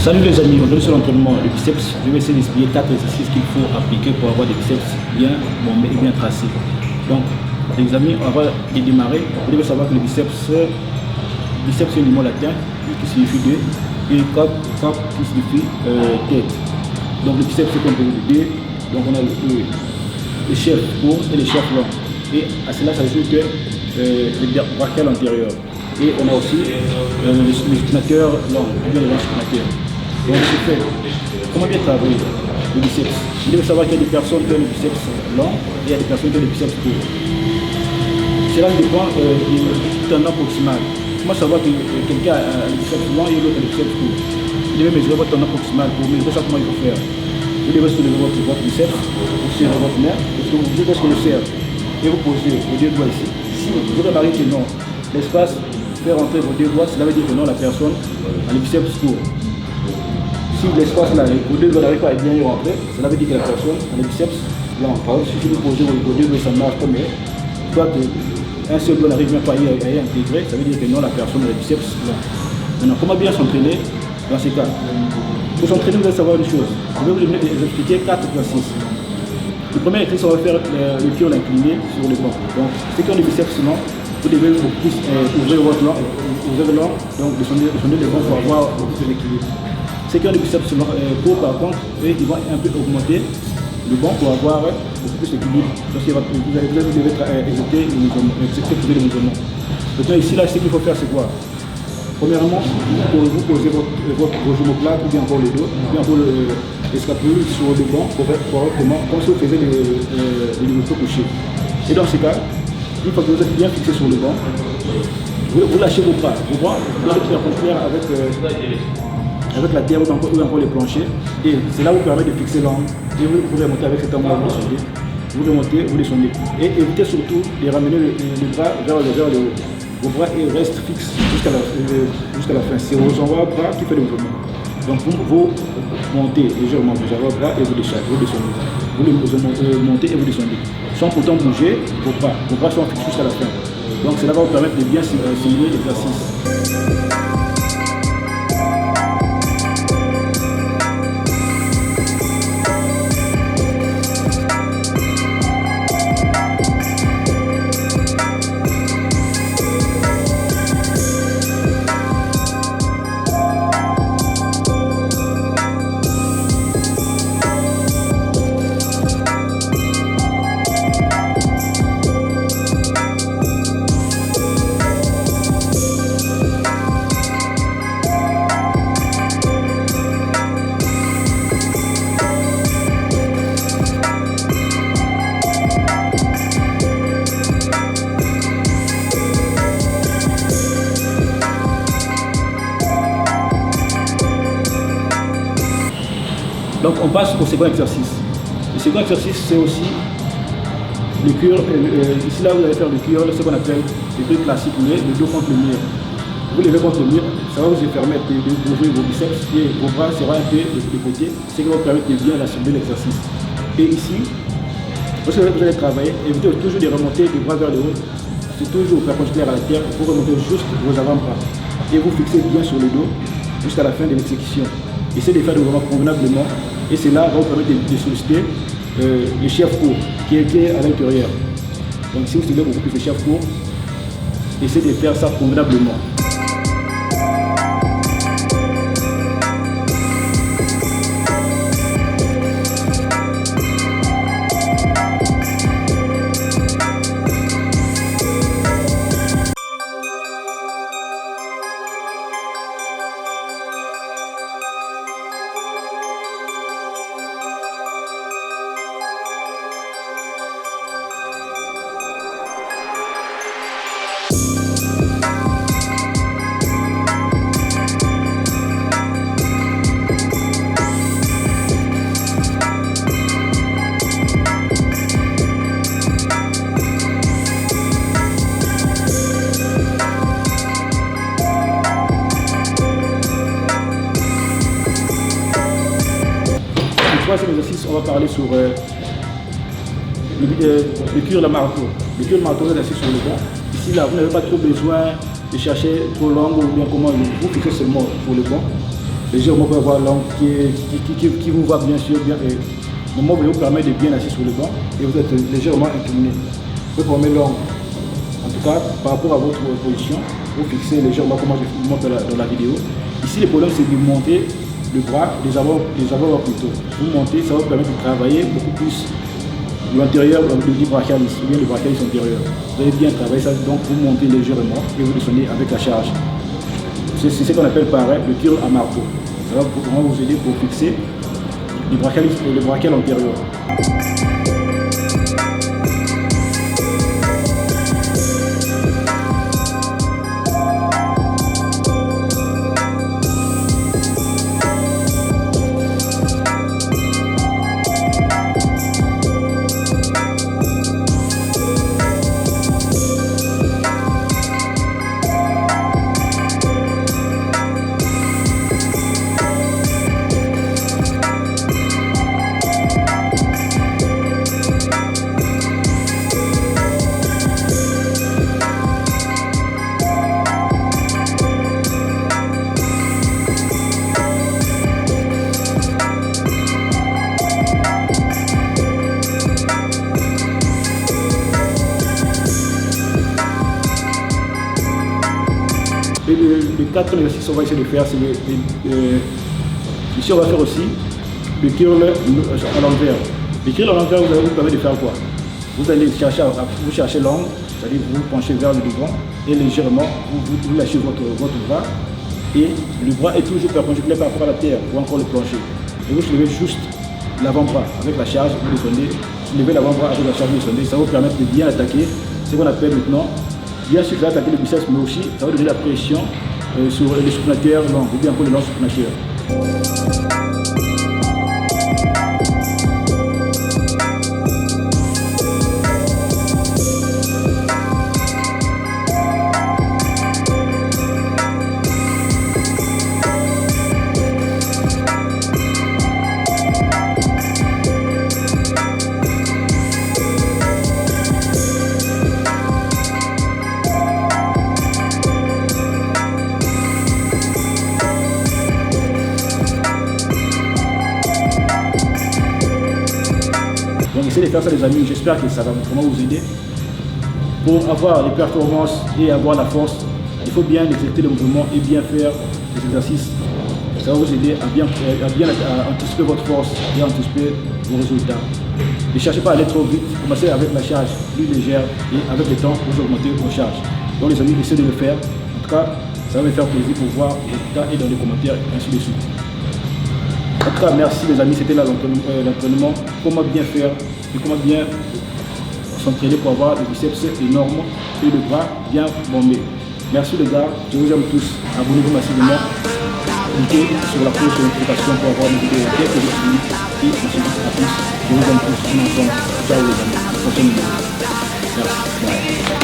Salut les amis, aujourd'hui sur l'entraînement du biceps, je vais essayer d'expliquer 4 exercices qu'il faut appliquer pour avoir des biceps bien bombés et bien tracés. Donc les amis, on va démarrer. Vous devez savoir que le biceps c'est un mot latin qui signifie deux et cap qui signifie tête. Donc le biceps c'est composé de deux. Donc on a le chef court et le chef long. Et à cela ça ajoute le brachial antérieur. Et on a aussi le spinateur long, bien le spinateur. Donc c'est fait. Comment bien travailler le biceps? Vous devez savoir qu'il y a des personnes qui ont le biceps long et il y a des personnes qui ont le biceps court. Cela dépend du temps approximal. Comment savoir que quelqu'un a le biceps long et l'autre a le biceps court? Vous devez mesurer votre temps approximal pour mesurer ça comment il faut faire. Vous devez soulever votre biceps, vous serrez votre main, vous devez le serre et vous posez vos deux doigts ici. Si vous remarquez que non, l'espace fait rentrer vos deux doigts, cela veut dire que non, la personne a le biceps court. Si l'espace là, vos deux doigts n'arrivent pas à bien y rentrer, cela veut dire que la personne a le biceps long. Par exemple, si vous posez vos deux doigts, ça marche comme soit un seul doigt n'arrive même pas à y intégrer, ça veut dire que non, la personne a le biceps long. Maintenant, comment bien s'entraîner dans ces cas? Pour s'entraîner, vous devez savoir une chose. Je vais vous expliquer 4 exercices. Le premier exercice, on va faire le curl incliné sur le banc. Donc, ceux qui ont le biceps long, vous devez ouvrir votre langue, donc descendre le banc pour avoir beaucoup plus d'équilibre. Ceux qui ont le biceps court, par contre, ils vont un peu augmenter le banc pour avoir beaucoup plus d'équilibre. Donc, vous devez exécuter le mouvement. Maintenant, ici, là, ce qu'il faut faire, c'est quoi? Premièrement, vous posez votre omoplate ou bien encore le dos, ou bien encore l'escapule sur le banc pour voir comme si vous faisiez des mouvements couchés. Et dans ce cas, une fois que vous êtes bien fixé sur le banc, vous lâchez vos bras. Vos bras doivent être perpendiculaires avec la terre ou encore les planchers. Et cela vous permet de fixer l'angle. Et vous pouvez monter avec cet angle-là, vous descendez. Vous remontez, vous descendez. Et évitez surtout de ramener le bras vers le haut. Vos bras restent fixes jusqu'à la fin. C'est vos avant-bras qui fait le mouvement. Donc vous montez légèrement vos avant-bras et vous descendez. Vous montez et vous descendez. Sans pourtant bouger vos bras. Vos bras sont fixés jusqu'à la fin. Donc cela va vous permettre de bien simuler l'exercice. Donc on passe au second exercice. Le second exercice c'est aussi le curl. Ici là vous allez faire le curl, ce qu'on appelle le curl classique, le dos contre le mur. Vous levez contre le mur, ça va vous permettre d'ouvrir vos biceps et vos bras seront un peu de côté, ce qui va vous permettre de bien assembler l'exercice. Et ici, lorsque vous allez travailler, évitez toujours de remonter les bras vers le haut, c'est toujours perpendiculaire à la terre, vous remontez juste vos avant-bras et vous fixez bien sur le dos jusqu'à la fin de l'exécution. Essayez de faire le mouvement convenablement et cela va vous permettre de solliciter le chef court qui est à l'intérieur. Donc si vous soulevez beaucoup plus le chef court, essayez de faire ça convenablement. Troisième exercice, on va parler sur le curl marteau. Le curl marteau est assis sur le banc. Ici, là, vous n'avez pas trop besoin de chercher trop long ou bien comment vous fixez seulement pour le banc. légèrement pour avoir l'angle qui vous va bien sûr bien. Le mobile vous permet de bien assis sur le banc et vous êtes légèrement incliné. Vous pouvez former l'angle. En tout cas, par rapport à votre position, vous fixez légèrement comme je vous montre dans la vidéo. Ici, le problème c'est de monter le bras, les avant plutôt. Vous montez, ça va vous permettre de travailler beaucoup plus l'antérieur du brachialis, ou bien le brachialis antérieur. Vous allez bien travailler ça, donc vous montez légèrement et vous descendez avec la charge. C'est ce qu'on appelle par le curl à marteau. Ça va vraiment vous aider pour fixer le brachial antérieur. Et les 4 exercices qu'on va essayer de faire, c'est ici on va faire aussi le curl à l'envers. Le curl à l'envers vous permet de faire quoi? Vous allez chercher l'angle, c'est-à-dire vous penchez vers le devant et légèrement vous lâchez votre bras et le bras est toujours perpendiculaire par rapport à la terre ou encore le plancher. Et vous soulevez juste l'avant-bras avec la charge, vous descendez, soulevez l'avant-bras avec la charge, vous descendez, ça va vous permettre de bien attaquer ce qu'on appelle maintenant. Bien sûr, ça va attaquer le biceps, mais aussi ça va donner la pression sur les supinateurs longs, ou bien encore les longs supinateurs. Donc essayez de faire ça les amis, j'espère que ça va vraiment vous aider. Pour avoir les performances et avoir la force, il faut bien exécuter le mouvement et bien faire les exercices. Ça va vous aider à bien anticiper votre force et à anticiper vos résultats. Ne cherchez pas à aller trop vite, commencez avec la charge plus légère et avec le temps vous augmentez vos charges. Donc les amis, essayez de le faire. En tout cas, ça va me faire plaisir pour voir vos résultats et dans les commentaires et ainsi de suite. En tout cas, merci les amis, c'était là l'entraînement, comment bien faire et comment bien s'entraîner pour avoir le biceps énorme et le bras bien bombé. Merci les gars, je vous aime tous, abonnez-vous massivement, cliquez sur la cloche de notification pour avoir des vidéos dès que je finis et ensuite à plus, je vous aime tous, on est ensemble, ciao les amis, prochaine vidéo. Merci. Bye.